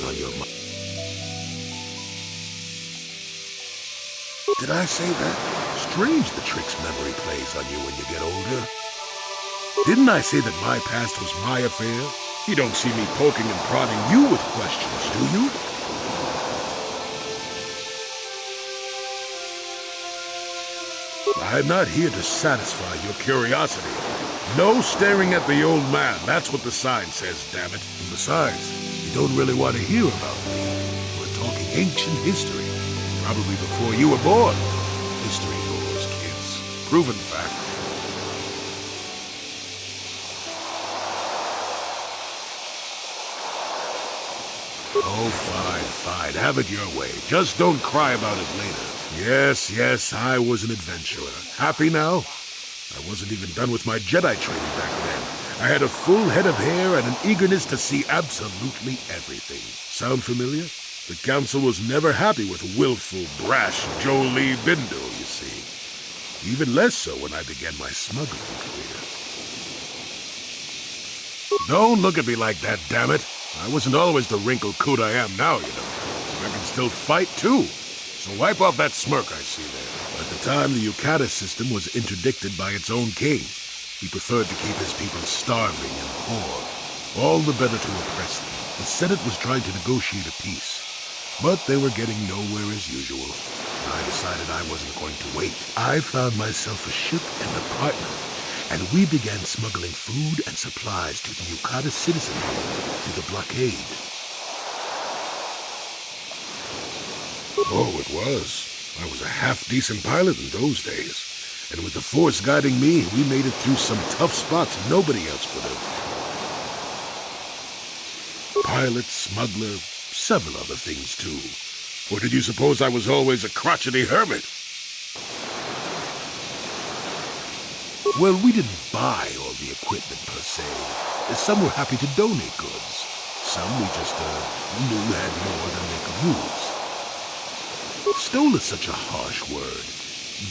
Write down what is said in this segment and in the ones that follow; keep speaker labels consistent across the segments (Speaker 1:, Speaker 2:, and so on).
Speaker 1: on your mind. Did I say that? Strange the tricks memory plays on you when you get older. Didn't I say that my past was my affair? You don't see me poking and prodding you with questions, do you? I'm not here to satisfy your curiosity. No staring at the old man. That's what the sign says, damn it. And besides, you don't really want to hear about me. We're talking ancient history. Probably before you were born. History bores kids. Proven fact. Oh, fine. Have it your way. Just don't cry about it later. Yes, I was an adventurer. Happy now? I wasn't even done with my Jedi training back then. I had a full head of hair and an eagerness to see absolutely everything. Sound familiar? The Council was never happy with willful, brash Jolie Bindle, you see. Even less so when I began my smuggling career. Don't look at me like that, damn it. I wasn't always the wrinkled coot I am now, you know. I can still fight, too. So wipe off that smirk I see there. At the time, the Yukata system was interdicted by its own king. He preferred to keep his people starving and poor. All the better to oppress them. The Senate was trying to negotiate a peace. But they were getting nowhere as usual. I decided I wasn't going to wait. I found myself a ship and a partner. And we began smuggling food and supplies to the Yukata citizenry through the blockade. Oh, it was. I was a half-decent pilot in those days. And with the Force guiding me, we made it through some tough spots nobody else would have. Pilot, smuggler, several other things, too. Or did you suppose I was always a crotchety hermit? Well, we didn't buy all the equipment, per se. Some were happy to donate goods. Some we just knew had more than they could use. Stole is such a harsh word.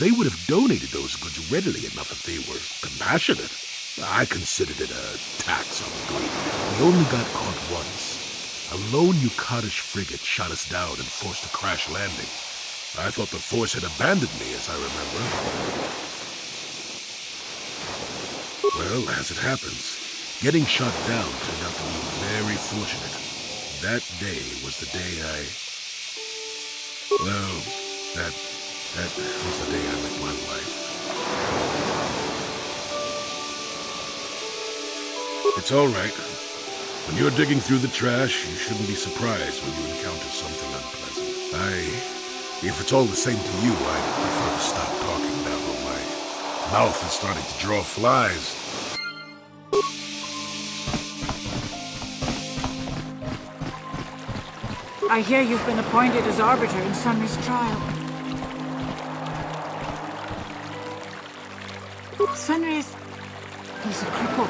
Speaker 1: They would have donated those goods readily enough if they were compassionate. I considered it a tax on the greedy. We only got caught once. A lone Yukatish frigate shot us down and forced a crash landing. I thought the Force had abandoned me, as I remember. Well, as it happens, getting shot down turned out to be very fortunate. That day was the day Well, that was the day I met my wife. It's all right. When you're digging through the trash, you shouldn't be surprised when you encounter something unpleasant. If it's all the same to you, I'd prefer to stop talking now, though my mouth is starting to draw flies.
Speaker 2: I hear you've been appointed as arbiter in Sunry's trial. He's a cripple.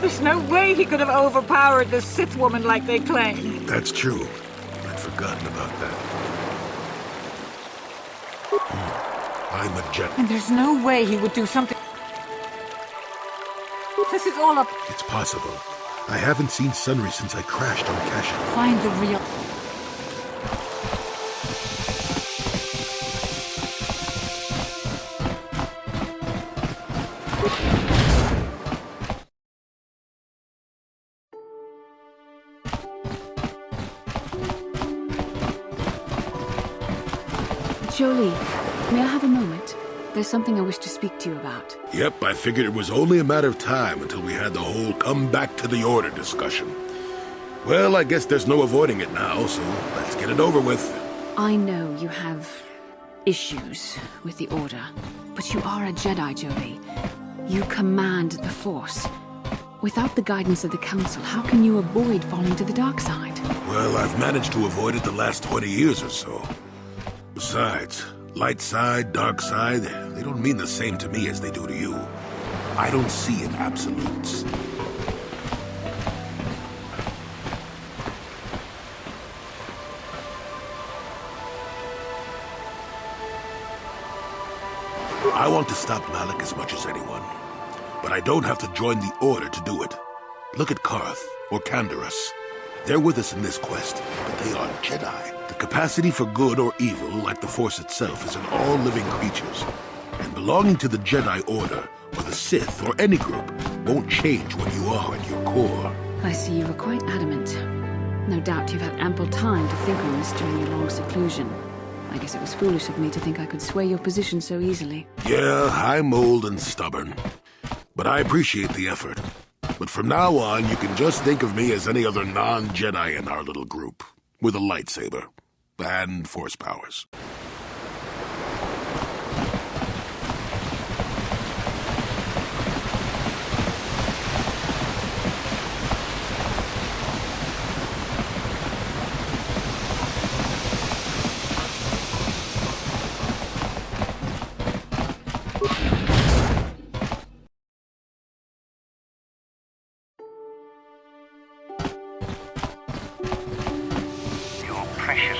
Speaker 2: There's no way he could have overpowered the Sith woman like they claim.
Speaker 1: That's true. I'd forgotten about that. I'm a Jedi.
Speaker 2: And there's no way he would do something. This is all up.
Speaker 1: It's possible. I haven't seen Sunry since I crashed on Kashyyyk.
Speaker 2: Find the real...
Speaker 3: Jolie, may I have a moment? There's something I wish to speak to you about.
Speaker 1: Yep, I figured it was only a matter of time until we had the whole come back to the order discussion. Well, I guess there's no avoiding it now, so let's get it over with.
Speaker 3: I know you have issues with the order, but you are a Jedi, Jolie. You command the Force. Without the guidance of the Council, how can you avoid falling to the dark side?
Speaker 1: Well, I've managed to avoid it the last 20 years or so. Besides, light side, dark side, they don't mean the same to me as they do to you. I don't see in absolutes. I want to stop Malik as much as anyone. But I don't have to join the Order to do it. Look at Karth, or Canderous. They're with us in this quest, but they aren't Jedi. The capacity for good or evil, like the Force itself, is in all living creatures. And belonging to the Jedi Order, or the Sith, or any group, won't change what you are at your core.
Speaker 3: I see you were quite adamant. No doubt you've had ample time to think on this during your long seclusion. I guess it was foolish of me to think I could sway your position so easily.
Speaker 1: Yeah, I'm old and stubborn. But I appreciate the effort. But from now on, you can just think of me as any other non-Jedi in our little group, with a lightsaber and Force powers.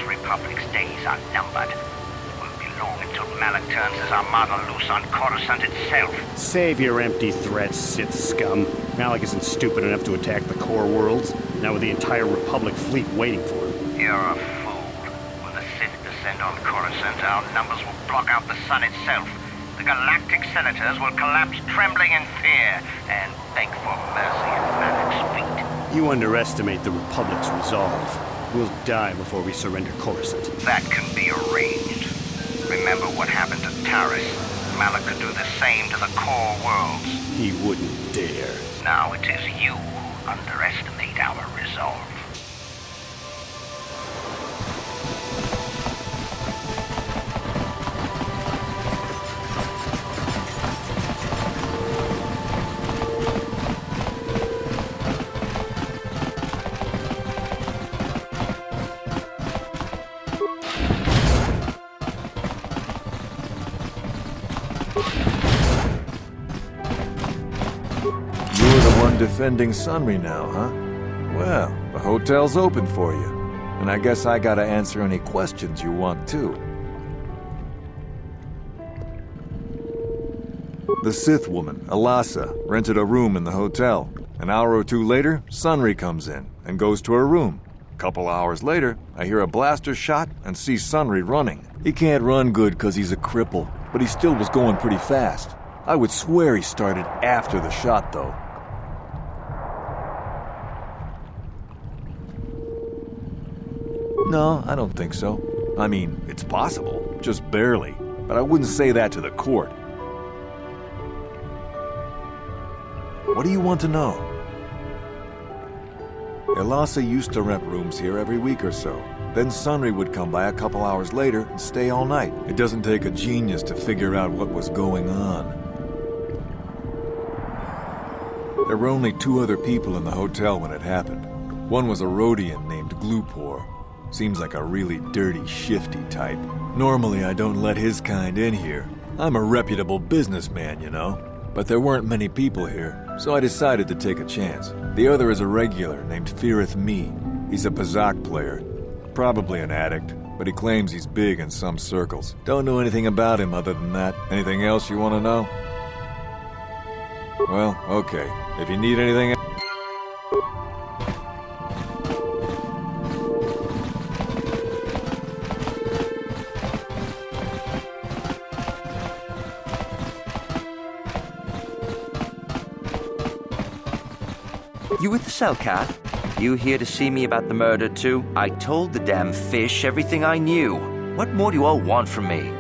Speaker 4: Republic's days are numbered. It won't be long until Malak turns his armada loose on Coruscant itself.
Speaker 5: Save your empty threats, Sith scum. Malak isn't stupid enough to attack the core worlds, now with the entire Republic fleet waiting for him.
Speaker 4: You're a fool. When the Sith descend on Coruscant, our numbers will block out the sun itself. The galactic senators will collapse trembling in fear and beg for mercy at Malak's feet.
Speaker 5: You underestimate the Republic's resolve. We'll die before we surrender Coruscant.
Speaker 4: That can be arranged. Remember what happened to Taris. Malak could do the same to the core worlds.
Speaker 5: He wouldn't dare.
Speaker 4: Now it is you who underestimate our resolve.
Speaker 6: Defending Sunry now, huh? Well, the hotel's open for you. And I guess I gotta answer any questions you want, too. The Sith woman, Alasa, rented a room in the hotel. An hour or two later, Sunry comes in and goes to her room. A couple hours later, I hear a blaster shot and see Sunry running. He can't run good 'cause he's a cripple, but he still was going pretty fast. I would swear he started after the shot, though. No, I don't think so. I mean, it's possible, just barely. But I wouldn't say that to the court. What do you want to know? Elasa used to rent rooms here every week or so. Then Sunry would come by a couple hours later and stay all night. It doesn't take a genius to figure out what was going on. There were only 2 other people in the hotel when it happened. One was a Rhodian named Glupor. Seems like a really dirty, shifty type. Normally, I don't let his kind in here. I'm a reputable businessman, you know. But there weren't many people here, so I decided to take a chance. The other is a regular named Firith Me. He's a Pazak player. Probably an addict, but he claims he's big in some circles. Don't know anything about him other than that. Anything else you want to know? Well, okay. If you need anything...
Speaker 7: You with the cell, Kath? You here to see me about the murder, too? I told the damn fish everything I knew. What more do you all want from me?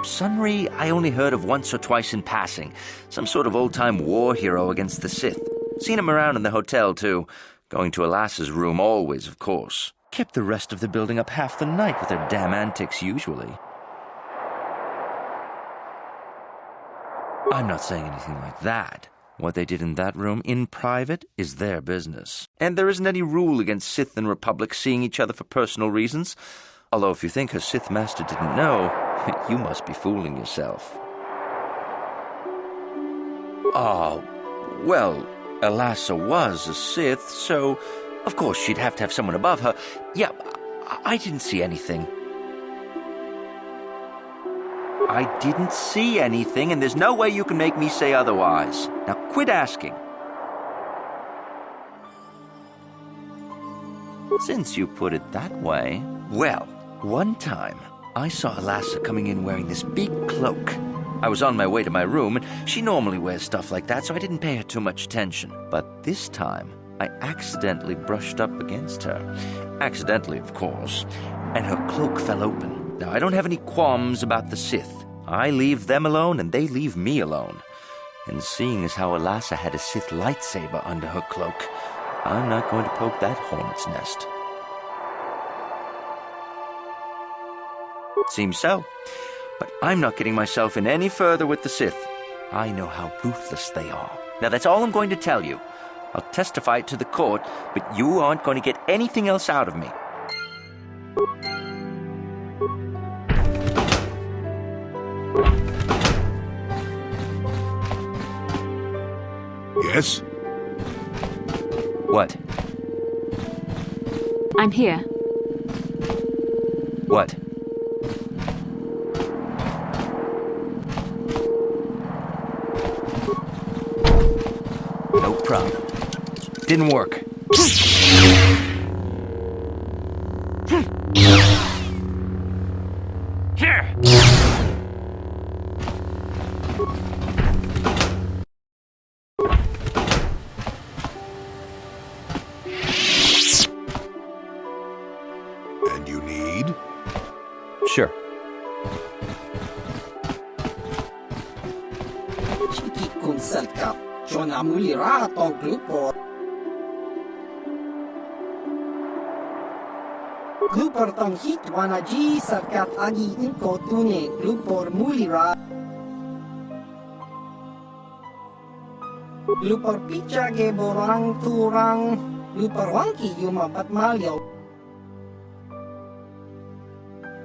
Speaker 7: Sunry, I only heard of once or twice in passing. Some sort of old-time war hero against the Sith. Seen him around in the hotel, too. Going to Alasa's room always, of course. Kept the rest of the building up half the night with their damn antics, usually. I'm not saying anything like that. What they did in that room, in private, is their business. And there isn't any rule against Sith and Republic seeing each other for personal reasons. Although if you think her Sith master didn't know, you must be fooling yourself. Oh, well, Alasa was a Sith, so of course she'd have to have someone above her. Yeah, I didn't see anything. I didn't see anything, and there's no way you can make me say otherwise. Now quit asking. Since you put it that way. Well, one time, I saw Alassa coming in wearing this big cloak. I was on my way to my room, and she normally wears stuff like that, so I didn't pay her too much attention. But this time, I accidentally brushed up against her. Accidentally, of course. And her cloak fell open. Now, I don't have any qualms about the Sith. I leave them alone, and they leave me alone. And seeing as how Alassa had a Sith lightsaber under her cloak, I'm not going to poke that hornet's nest. Seems so. But I'm not getting myself in any further with the Sith. I know how ruthless they are. Now, that's all I'm going to tell you. I'll testify it to the court, but you aren't going to get anything else out of me.
Speaker 1: Yes?
Speaker 7: What?
Speaker 3: I'm here.
Speaker 7: What? No problem. Didn't work. Here!
Speaker 1: And you need?
Speaker 7: Sure.
Speaker 8: Chiki kun selkap, Jona mulira tong grupo. Grupor tong hit wanaji selkat agi inko tune grupor mulira. Grupor picha ge borang turang, grupor wangki yumabat malyo.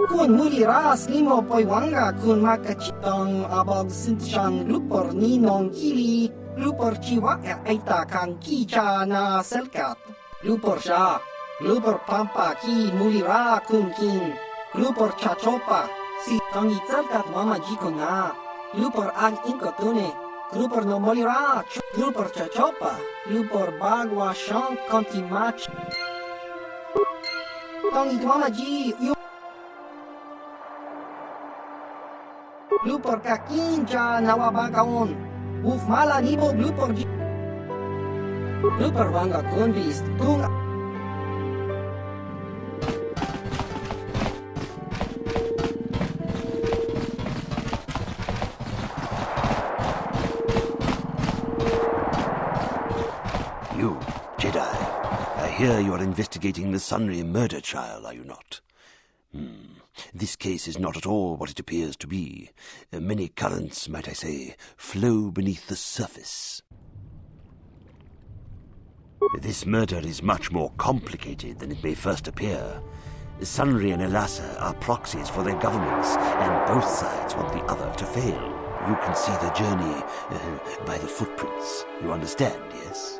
Speaker 8: Kun muliras limo poy wanga kun makachitong abog sintisyang lupor ninong kili lupor chiwa aita kang kicha na selkat lupor siya lupor pampa ki mulira kun kin lupor chachopa si tongi selkat mama jiko na lupor ag inkotune lupor no mulira lupor chachopa lupor bagwa shang konti mach tongi mama ji Lupor kakincha nawabakaon. Uf mala nibo lupor ji. Lupor wanga kunbist tung.
Speaker 9: You, Jedi, I hear you are investigating the Sunry murder trial, are you not? This case is not at all what it appears to be. Many currents, might I say, flow beneath the surface. This murder is much more complicated than it may first appear. Sunry and Alassa are proxies for their governments, and both sides want the other to fail. You can see the journey by the footprints. You understand, yes?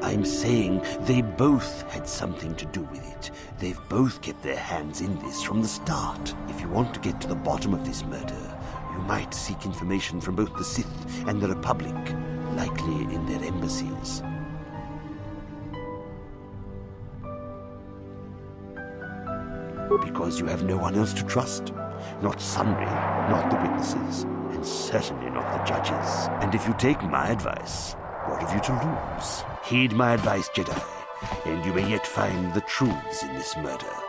Speaker 9: I'm saying they both had something to do with it. They've both kept their hands in this from the start. If you want to get to the bottom of this murder, you might seek information from both the Sith and the Republic, likely in their embassies. Because you have no one else to trust. Not Sunry, not the witnesses, and certainly not the judges. And if you take my advice, what have you to lose? Heed my advice, Jedi, and you may yet find the truths in this murder.